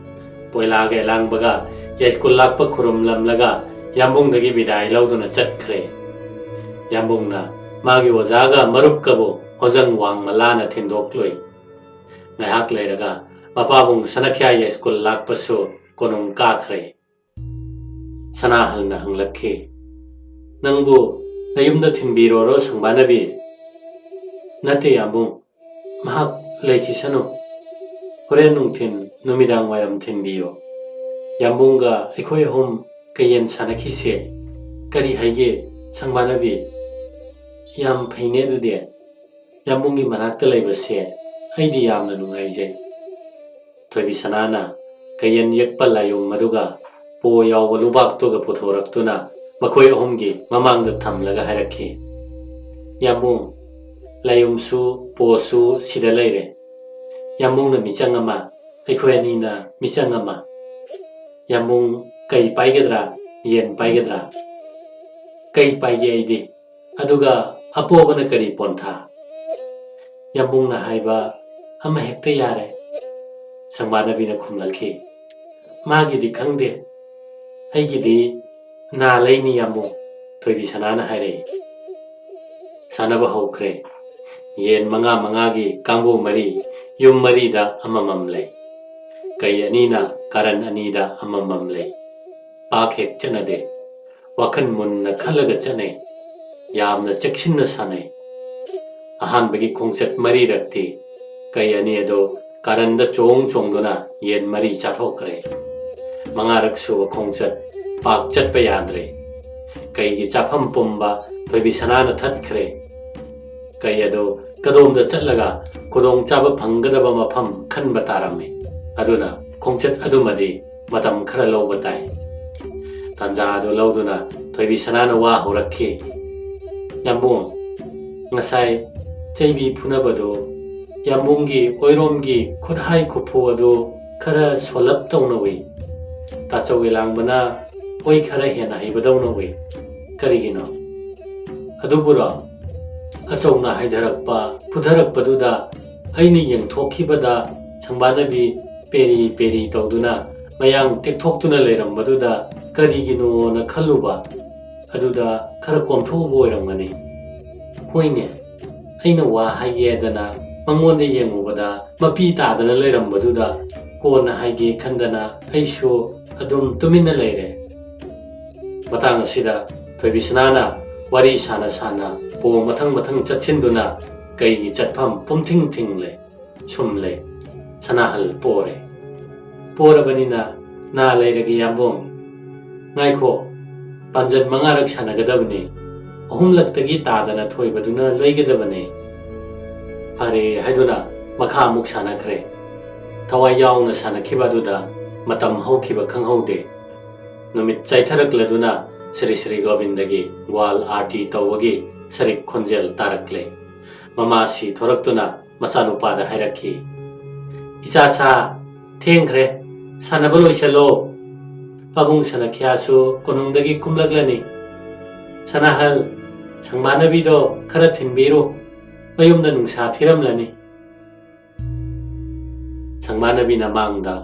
ꯄꯣꯏꯂꯥꯒ ꯑꯦꯂꯥꯡꯕꯒ ꯌꯥꯏꯁ꯭ꯀꯨꯜ ꯂꯥꯛꯄ ꯈꯨꯔꯨꯝꯂꯝꯂꯒ ꯌꯥꯝꯕꯨꯡꯗꯒꯤ ꯕꯤꯗꯥꯏ ꯂꯧꯗꯨꯅ ꯆꯠꯈ꯭ꯔꯦ꯫ ꯌꯥꯝꯕꯨꯡꯅ ꯃꯥꯒꯤ ꯑꯣꯖꯥꯒ ꯃꯔꯨꯞꯀꯕꯨ ꯍꯣꯖꯪ ꯋꯥꯡꯃ ꯂꯥꯅ ꯊꯤꯟꯗꯣꯛꯂꯨꯏ꯫ ꯉꯥꯏꯍꯥꯛ ꯂꯩꯔꯒ ꯃꯄꯥꯕꯨꯡ ꯁꯅꯈ꯭ꯌꯥ ꯌꯥꯏꯁ꯭ꯀꯨꯜ ꯂꯥꯛꯄꯁꯨ ꯀꯣꯅꯨꯡ ꯀꯥꯈ꯭ꯔꯦ꯫ ꯁꯅꯥꯍꯜꯅ ꯍꯪꯂꯛꯈꯤ, ꯅꯪꯕꯨ ꯅꯌꯨꯝꯗ ꯊꯤꯟꯕꯤꯔꯣꯔꯣ ꯁꯪꯕꯥꯅꯕꯤ? ꯅꯠꯇꯦ ꯌꯥꯝꯕꯨꯡ, ꯃꯍꯥꯛ ꯂꯩꯈꯤꯁꯅꯨ, ꯍꯣꯔꯦꯟ ꯅꯨꯡꯊꯤꯟ ꯅꯨꯃꯤꯗꯥꯡ ꯋꯥꯏꯔꯝ ꯊꯤꯟꯕꯤꯌꯨ꯫ ꯌꯥꯝꯕꯨꯡꯒ ꯑꯩꯈꯣꯏ 3 ꯀꯩꯌꯦꯟ ꯁꯥꯟꯅꯈꯤꯁꯦ꯫ ꯀꯔꯤ ꯍꯥꯏꯒꯦ ꯁꯪꯕꯥꯅꯕꯤ? ꯌꯥꯝ ꯐꯩꯅꯦ ꯑꯗꯨꯗꯤ꯫ ꯌꯥꯝꯕꯨꯡꯒꯤ ꯃꯅꯥꯛꯇ ꯂꯩꯕꯁꯦ ꯑꯩꯗꯤ ꯌꯥꯝꯅ ꯅꯨꯡꯉꯥꯏꯖꯩ꯫ ꯊꯣꯏꯕꯤ ꯁꯅꯥꯅ ꯀꯩꯌꯦꯟ ꯌꯦꯛꯄ ꯂꯥꯏꯌꯨꯝ ꯑꯗꯨꯒ ꯄꯣ ꯌꯥꯎꯕ ꯂꯨꯕꯥꯛꯇꯨꯒ ꯄꯨꯊꯣꯔꯛꯇꯨꯅ ꯃꯈꯣꯏ 3ꯒꯤ ꯃꯃꯥꯡꯗ ꯊꯝꯂꯒ ꯍꯥꯏꯔꯛꯈꯤ, ꯌꯥꯝꯕꯨꯡ, ꯂꯥꯏꯌꯨꯝꯁꯨ ꯄꯣꯁꯨ ꯁꯤꯗ ꯂꯩꯔꯦ꯫ ꯌꯥꯝꯕꯨꯡꯅ ꯃꯤꯆꯪ ꯑꯃ, ꯑꯩꯈꯣꯏ ꯑꯅꯤꯅ ꯃꯤꯆꯪ ꯑꯃ꯫ ꯌꯥꯝꯕꯨꯡ ꯀꯩ ꯄꯥꯏꯒꯗ꯭ꯔꯥ, ꯌꯦꯟ ꯄꯥꯏꯒꯗ꯭ꯔꯥ? ꯀꯩ ꯄꯥꯏꯒꯦ ꯑꯩꯗꯤ, ꯑꯗꯨꯒ ꯑꯄꯣꯕꯅ ꯀꯔꯤ ꯄꯣꯟꯊꯥ? ꯌꯥꯝꯕꯨꯡꯅ ꯍꯥꯏꯕ ꯑꯃ ꯍꯦꯛꯇ ꯌꯥꯔꯦ꯫ ꯁꯪꯕꯥꯅꯕꯤꯅ ꯈꯨꯝꯂꯛꯈꯤ, ꯃꯥꯒꯤꯗꯤ ꯈꯪꯗꯦ, ꯑꯩꯒꯤꯗꯤ ꯅꯥ ꯂꯩꯅꯤ ꯌꯥꯝꯕꯨꯡ꯫ ꯊꯣꯏꯕꯤ ꯁꯅꯥꯅ ꯍꯥꯏꯔꯛꯏ꯫ ꯁꯥꯟꯅꯕ ꯍꯧꯈ꯭ꯔꯦ꯫ ꯌꯦꯟ 5-5ꯒꯤ ꯀꯥꯡꯕꯨ 4, ꯌꯨꯝ 4ꯗ ꯑꯃꯃꯝ ꯂꯩ꯫ ꯀꯩ 2ꯅ ꯀꯥꯔꯟ 2ꯗ ꯑꯃꯃꯝ ꯂꯩ꯫ ꯄꯥꯛ ꯍꯦꯛ ꯆꯠꯅꯗꯦ, ꯋꯥꯈꯜ ꯃꯨꯟꯅ ꯈꯜꯂꯒ ꯆꯠꯅꯩ, ꯌꯥꯝꯅ ꯆꯦꯛꯁꯤꯟꯅ ꯁꯥꯟꯅꯩ꯫ ꯑꯍꯥꯟꯕꯒꯤ ꯈꯣꯡꯆꯠ 4ꯔꯛꯇꯤ ꯀꯩ 2 ꯑꯗꯨ ꯀꯥꯔꯟꯗ ꯆꯣꯡꯗꯨꯅ ꯌꯦꯟ 4 ꯆꯥꯊꯣꯛꯈ꯭ꯔꯦ꯫ 5ꯔꯛ ꯁꯨꯕ ꯈꯣꯡꯆꯠ ꯄꯥꯛ ꯆꯠꯄ ꯌꯥꯗ꯭ꯔꯦ꯫ ꯀꯩꯒꯤ ꯆꯥꯐꯝ ꯄꯨꯝꯕ ꯊꯣꯏꯕꯤ ꯁꯅꯥꯅ ꯊꯠꯈ꯭ꯔꯦ ꯀꯩ ꯑꯗꯨ ꯀꯗꯣꯝꯗ ꯆꯠꯂꯒ ꯈꯨꯗꯣꯡꯆꯥꯕ ꯐꯪꯒꯗꯕ ꯃꯐꯝ ꯈꯟꯕ ꯇꯥꯔꯝꯃꯤ ꯑꯗꯨꯅ ꯈꯣꯡꯆꯠ ꯑꯗꯨꯃꯗꯤ ꯃꯇꯝ ꯈꯔ ꯂꯧꯕ ꯇꯥꯏ ꯇꯥꯟꯖꯥ ꯑꯗꯨ ꯂꯧꯗꯨꯅ ꯊꯣꯏꯕꯤ ꯁꯅꯥꯅ ꯋꯥ ꯍꯧꯔꯛꯈꯤ ꯌꯥꯝꯕꯨꯡ ꯉꯁꯥꯏ ꯆꯩꯕꯤ ꯐꯨꯅꯕꯗꯨ ꯌꯥꯝꯕꯨꯡꯒꯤ ꯑꯣꯏꯔꯣꯝꯒꯤ ꯈꯨꯠꯍꯥꯏ ꯈꯨꯐꯨ ꯑꯗꯨ ꯈꯔ ꯁꯣꯜꯂꯞ ꯇꯧꯅ ꯎꯏ ꯇꯥꯆꯧ ꯂꯥꯡꯕꯅ ꯑꯣꯏ ꯈꯔ ꯍꯦꯟꯅ ꯍꯩꯕꯗꯧꯅ ꯎꯏ ꯀꯔꯤꯒꯤꯅꯣ ꯑꯗꯨꯕꯨꯔꯣ ꯑꯆꯧꯅ ꯍꯥꯏꯊꯔꯛꯄ ꯐꯨꯊꯔꯛꯄꯗꯨꯗ ꯑꯩꯅ ꯌꯦꯡꯊꯣꯛꯈꯤꯕꯗ ꯁꯪꯕꯥꯅꯕꯤ ꯄꯦꯔꯤ ꯄꯦꯔꯤ ꯇꯧꯗꯨꯅ ꯃꯌꯥꯡ ꯇꯦꯛꯊꯣꯛꯇꯨꯅ ꯂꯩꯔꯝꯕꯗꯨꯗ ꯀꯔꯤꯒꯤꯅꯣꯅ ꯈꯜꯂꯨꯕ ꯑꯗꯨꯗ ꯈꯔ ꯀꯣꯝꯊꯣꯛꯎꯕ ꯑꯣꯏꯔꯝꯒꯅꯤ ꯍꯣꯏꯅꯦ ꯑꯩꯅ ꯋꯥ ꯍꯥꯏꯒꯦꯗꯅ ꯃꯉꯣꯟꯗ ꯌꯦꯡꯉꯨꯕꯗ ꯃꯄꯤ ꯇꯥꯗꯅ ꯂꯩꯔꯝꯕꯗꯨꯗ ꯀꯣꯟꯅ ꯍꯥꯏꯒꯦ ꯈꯟꯗꯅ ꯑꯩꯁꯨ ꯑꯗꯨꯝ ꯇꯨꯃꯤꯟꯅ ꯂꯩꯔꯦ ꯃꯇꯥꯡ ꯑꯁꯤꯗ ꯊꯣꯏꯕꯤ ꯁꯅꯥꯅ ꯋꯥꯔꯤ ꯁꯥꯅ ꯁꯥꯅ ꯄꯣ ꯃꯊꯪ ꯃꯊꯪ ꯆꯠꯁꯤꯟꯗꯨꯅ ꯀꯩꯒꯤ ꯆꯠꯐꯝ ꯄꯨꯝꯊꯤꯡ ꯊꯤꯡꯂꯦ ꯁꯨꯝꯂꯦ ꯁꯅꯥꯍꯜ ꯄꯣꯔꯦ ꯄꯣꯔꯕꯅꯤꯅ ꯅꯥ ꯂꯩꯔꯒꯦ ꯌꯥꯝꯕꯨꯡ ꯉꯥꯏꯈꯣ ꯄꯥꯟꯖꯟ 5ꯔꯛ ꯁꯥꯟꯅꯒꯗꯕꯅꯤ 3ꯂꯛꯇꯒꯤ ꯇꯥꯗꯅ ꯊꯣꯏꯕꯗꯨꯅ ꯂꯩꯒꯗꯕꯅꯤ ꯐꯔꯦ ꯍꯥꯏꯗꯨꯅ ꯃꯈꯥ ꯑꯃꯨꯛ ꯁꯥꯟꯅꯈ꯭ꯔꯦ ꯊꯋꯥꯏ ꯌꯥꯎꯅ ꯁꯥꯟꯅꯈꯤꯕ ꯑꯗꯨꯗ ꯃꯇꯝ ꯍꯧꯈꯤꯕ ꯈꯪꯍꯧꯗꯦ ꯅꯨꯃꯤꯠ ꯆꯥꯏꯊꯔꯛꯂꯗꯨꯅ ꯁ꯭ꯔꯤ ꯁ꯭ꯔꯤ ꯒꯣꯕꯤꯟꯗꯒꯤ ꯒ꯭ꯋꯥꯜ ꯑꯥꯔꯇꯤ ꯇꯧꯕꯒꯤ ꯁꯔꯤꯛ ꯈꯣꯟꯖꯦꯜ ꯇꯥꯔꯛꯂꯦ ꯃꯃꯥꯁꯤ ꯊꯣꯔꯛꯇꯨꯅ ꯃꯆꯥꯅꯨꯄꯥꯗ ꯍꯥꯏꯔꯛꯈꯤ ꯏꯆꯥꯁꯥ ꯊꯦꯡꯈ꯭ꯔꯦ ꯁꯥꯟꯅꯕ ꯂꯣꯏꯁꯜꯂꯣ ꯄꯥꯕꯨꯡ ꯁꯅꯈ꯭ꯌꯥꯁꯨ ꯀꯣꯅꯨꯡꯗꯒꯤ ꯀꯨꯝꯂꯛꯂꯅꯤ ꯁꯅꯥꯍꯜ ꯁꯪꯕꯥꯅꯕꯤꯗꯣ ꯈꯔ ꯊꯤꯟꯕꯤꯔꯨ ꯃꯌꯨꯝꯗ ꯅꯨꯡꯁꯥ ꯊꯤꯔꯝꯂꯅꯤ ꯁꯪꯕꯥꯅꯕꯤꯅ ꯃꯥꯡꯗ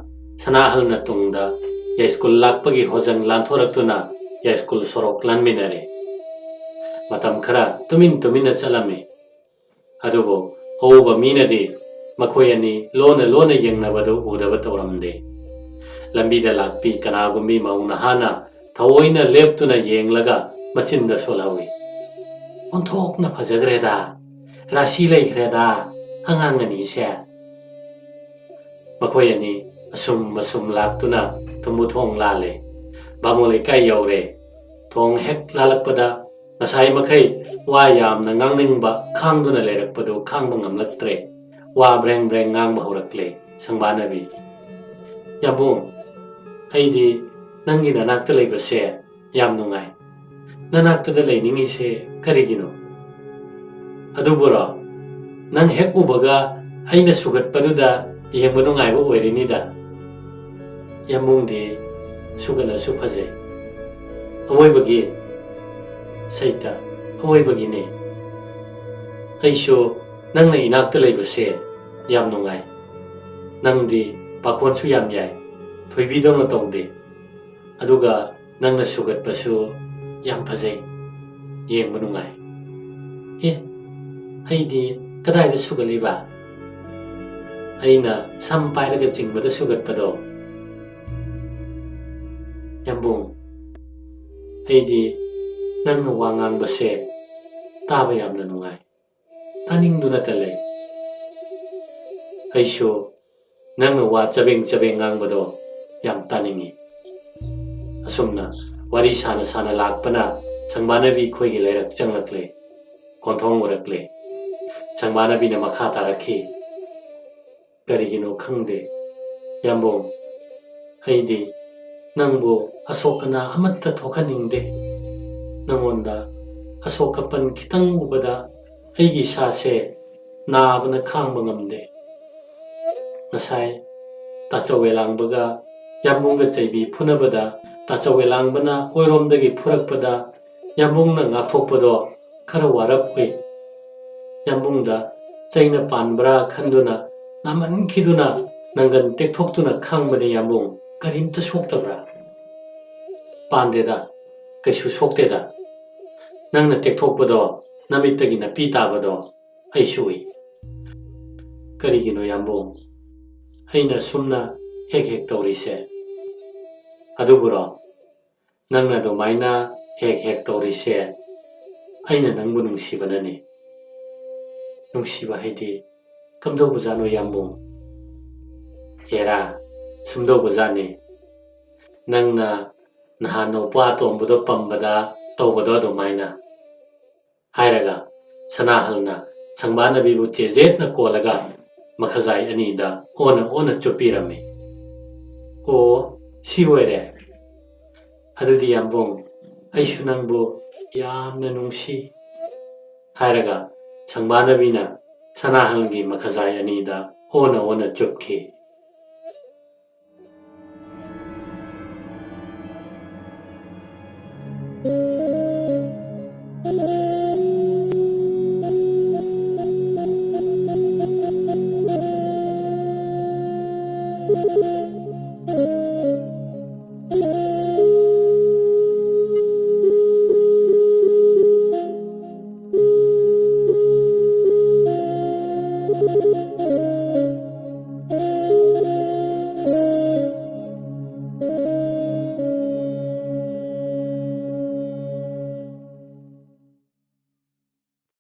ꯁꯅꯥꯍꯜꯅ ꯇꯨꯡꯗ ꯌꯥꯏꯁ꯭ꯀꯨꯜ ꯂꯥꯛꯄꯒꯤ ꯍꯣꯖꯪ ꯂꯥꯟꯊꯣꯔꯛꯇꯨꯅ ꯌꯥꯏꯁ꯭ꯀꯨꯜ ꯁꯣꯔꯣꯛ ꯂꯥꯟꯃꯤꯟꯅꯔꯦ ꯃꯇꯝ ꯈꯔ ꯇꯨꯃꯤꯟꯅ ꯆꯠꯂꯝꯃꯤ ꯑꯗꯨꯕꯨ ꯍꯧꯕ ꯃꯤꯅꯗꯤ ꯃꯈꯣꯏ ꯑꯅꯤ ꯂꯣꯟꯅ ꯂꯣꯟꯅ ꯌꯦꯡꯅꯕꯗꯨ ꯎꯗꯕ ꯇꯧꯔꯝꯗꯦ ꯂꯝꯕꯤꯗ ꯂꯥꯛꯄꯤ ꯀꯅꯥꯒꯨꯝꯕꯤ ꯃꯧ ꯅꯍꯥꯅ ꯊꯑꯣꯏꯅ ꯂꯦꯞꯇꯨꯅ ꯌꯦꯡꯂꯒ ꯃꯆꯤꯟꯗ ꯁꯣꯜꯍꯧꯏ ꯑꯣꯟꯊꯣꯛꯅ ꯐꯖꯈ꯭ꯔꯦꯗ ꯔꯥꯁꯤ ꯂꯩꯈ꯭ꯔꯦꯗ ꯑꯉꯥꯡ ꯑꯅꯤꯁꯦ ꯃꯈꯣꯏ ꯑꯅꯤ ꯑꯁꯨꯝ ꯂꯥꯛꯇꯨꯅ ꯊꯨꯝꯕꯨꯊꯣꯡ ꯂꯥꯜꯂꯦ ꯕꯥꯃꯣꯟ ꯂꯩꯀꯥꯏ ꯌꯧꯔꯦ ꯊꯣꯡ ꯍꯦꯛ ꯂꯥꯜꯂꯛꯄꯗ ꯉꯁꯥꯏ ꯃꯈꯩ ꯋꯥ ꯌꯥꯝꯅ ꯉꯥꯡꯅꯤꯡꯕ ꯈꯥꯡꯗꯨꯅ ꯂꯩꯔꯛꯄꯗꯨ ꯈꯥꯡꯕ ꯉꯝꯂꯛꯇ꯭ꯔꯦ ꯋꯥ ꯕ꯭ꯔꯦꯡ ꯕ꯭ꯔꯦꯡ ꯉꯥꯡꯕ ꯍꯧꯔꯛꯂꯦ ꯁꯪꯕꯥꯅꯕꯤ ꯌꯥꯝꯕꯨꯡ ꯑꯩꯗꯤ ꯅꯪꯒꯤ ꯅꯅꯥꯛꯇ ꯂꯩꯕꯁꯦ ꯌꯥꯝ ꯅꯨꯡꯉꯥꯏ ꯅꯅꯥꯛꯇꯗ ꯂꯩꯅꯤꯡꯉꯤꯁꯦ ꯀꯔꯤꯒꯤꯅꯣ ꯑꯗꯨꯕꯨꯔꯣ ꯅꯪ ꯍꯦꯛ ꯎꯕꯒ ꯑꯩꯅ ꯁꯨꯒꯠꯄꯗꯨꯗ ꯌꯦꯡꯕ ꯅꯨꯡꯉꯥꯏꯕ ꯑꯣꯏꯔꯤꯅꯤꯗ ꯌꯥꯝꯕꯨꯡꯗꯤ ꯁꯨꯒꯠꯂꯁꯨ ꯐꯖꯩ ꯑꯋꯣꯏꯕꯒꯤ ꯁꯩꯇ ꯑꯋꯣꯏꯕꯒꯤꯅꯦ ꯑꯩꯁꯨ ꯅꯪꯅ ꯏꯅꯥꯛꯇ ꯂꯩꯕꯁꯦ ꯌꯥꯝ ꯅꯨꯡꯉꯥꯏ ꯅꯪꯗꯤ ꯄꯥꯈꯣꯟꯁꯨ ꯌꯥꯝ ꯌꯥꯏ ꯊꯣꯏꯕꯤꯗꯧꯅ ꯇꯧꯗꯦ ꯑꯗꯨꯒ ꯅꯪꯅ ꯁꯨꯒꯠꯄꯁꯨ ꯌꯥꯝ ꯐꯖꯩ ꯌꯦꯡꯕ ꯅꯨꯡꯉꯥꯏ ꯑꯩꯗꯤ ꯀꯗꯥꯏꯗ ꯁꯨꯒꯠꯂꯤꯕ ꯑꯩꯅ ꯁꯝ ꯄꯥꯏꯔꯒ ꯆꯤꯡꯕꯗ ꯁꯨꯒꯠꯄꯗꯣ ꯌꯥꯝꯕꯨꯡ ꯑꯩꯗꯤ ꯅꯪꯅ ꯋꯥ ꯉꯥꯡꯕꯁꯦ ꯇꯥꯕ ꯌꯥꯝꯅ ꯅꯨꯡꯉꯥꯏ ꯇꯥꯅꯤꯡꯗꯨꯅꯇ ꯂꯩ ꯑꯩꯁꯨ ꯅꯪꯅ ꯋꯥ ꯆꯕꯦꯡ ꯉꯥꯡꯕꯗꯣ ꯌꯥꯝ ꯇꯥꯅꯤꯡꯉꯤ ꯑꯁꯨꯝꯅ ꯋꯥꯔꯤ ꯁꯥꯅ ꯂꯥꯛꯄꯅ ꯁꯪꯕꯥꯅꯕꯤ ꯈꯣꯏꯒꯤ ꯂꯩꯔꯛ ꯆꯪꯂꯛꯂꯦ ꯀꯣꯟꯊꯣꯡ ꯎꯔꯛꯂꯦ ꯁꯪꯕꯥꯅꯕꯤꯅ ꯃꯈꯥ ꯇꯥꯔꯛꯈꯤ ꯀꯔꯤꯒꯤꯅꯣ ꯈꯪꯗꯦ ꯌꯥꯝꯕꯨꯡ ꯑꯩꯗꯤ ꯅꯪꯕꯨ ꯑꯁꯣꯛ ꯑꯅꯥ ꯑꯃꯠꯇ ꯊꯣꯛꯍꯟꯅꯤꯡꯗꯦ ꯅꯪꯉꯣꯟꯗ ꯑꯁꯣꯛ ꯑꯄꯟ ꯈꯤꯇꯪ ꯎꯕꯗ ꯑꯩꯒꯤ ꯏꯁꯥꯁꯦ ꯅꯥꯕꯅ ꯈꯥꯡꯕ ꯉꯝꯗꯦ ꯉꯁꯥꯏ ꯇꯥꯆꯧ ꯂꯥꯡꯕꯒ ꯌꯥꯝꯕꯨꯡꯒ ꯆꯩꯕꯤ ꯐꯨꯅꯕꯗ ꯇꯥꯆꯧ ꯂꯥꯡꯕꯅ ꯑꯣꯏꯔꯣꯝꯗꯒꯤ ꯐꯨꯔꯛꯄꯗ ꯌꯥꯝꯕꯨꯡꯅ ꯉꯥꯛꯊꯣꯛꯄꯗꯣ ꯈꯔ ꯋꯥꯔꯞ ꯑꯣꯏ ꯌꯥꯝꯕꯨꯡꯗ ꯆꯩꯅ ꯄꯥꯟꯕ꯭ꯔꯥ ꯈꯟꯗꯨꯅ ꯅꯥꯃꯟꯈꯤꯗꯨꯅ ꯅꯪꯒꯟ ꯇꯦꯛꯊꯣꯛꯇꯨꯅ ꯈꯥꯡꯕꯅꯤ ꯌꯥꯝꯕꯨꯡ ꯀꯔꯤꯝꯇ ꯁꯣꯛꯇꯕ꯭ꯔꯥ ꯄꯥꯟꯗꯦꯗ ꯀꯩꯁꯨ ꯁꯣꯛꯇꯦꯗ ꯅꯪꯅ ꯇꯦꯛꯊꯣꯛꯄꯗꯣ ꯅꯃꯤꯠꯇꯒꯤ ꯅꯄꯤ ꯇꯥꯕꯗꯣ ꯑꯩꯁꯨ ꯎꯏ ꯀꯔꯤꯒꯤꯅꯣ ꯌꯥꯝꯕꯨꯡ ꯑꯩꯅ ꯁꯨꯝꯅ ꯍꯦꯛ ꯇꯧꯔꯤꯁꯦ ꯑꯗꯨꯕꯨꯔꯣ ꯅꯪꯅ ꯑꯗꯨꯃꯥꯏꯅ ꯍꯦꯛ ꯇꯧꯔꯤꯁꯦ ꯑꯩꯅ ꯅꯪꯕꯨ ꯅꯨꯡꯁꯤꯕꯅꯅꯤ ꯅꯨꯡꯁꯤꯕ ꯍꯥꯏꯗꯤ ꯀꯝꯗꯧꯕꯖꯥꯠꯅꯣ ꯌꯥꯝꯕꯨꯡ ꯍꯦꯔꯥ ꯁꯨꯝꯗꯧꯕꯖꯥꯠꯅꯤ ꯅꯪꯅ ꯅꯍꯥꯟ ꯅꯧꯄꯥ ꯑꯇꯣꯝꯕꯗꯣ ꯄꯝꯕꯗ ꯇꯧꯕꯗꯣ ꯑꯗꯨꯃꯥꯏꯅ ꯍꯥꯏꯔꯒ ꯁꯅꯥꯍꯜꯅ ꯁꯪꯕꯥꯅꯕꯤꯕꯨ ꯇꯦꯖꯦꯠꯅ ꯀꯣꯜꯂꯒ ꯃꯈꯖꯥꯏ ꯑꯅꯤꯗ ꯑꯣꯟꯅ ꯑꯣꯟꯅ ꯆꯨꯞꯄꯤꯔꯝꯃꯤ꯫ ꯑꯣ ꯁꯤ ꯑꯣꯏꯔꯦ, ꯑꯗꯨꯗꯤ ꯌꯥꯝꯕꯨꯡ ꯑꯩꯁꯨ ꯅꯪꯕꯨ ꯌꯥꯝꯅ ꯅꯨꯡꯁꯤ ꯍꯥꯏꯔꯒ ꯁꯪꯕꯥꯅꯕꯤꯅ ꯁꯅꯥꯍꯜꯒꯤ ꯃꯈꯖꯥꯏ ꯑꯅꯤꯗ ꯑꯣꯟꯅ ꯑꯣꯟꯅ ꯆꯨꯞꯈꯤ꯫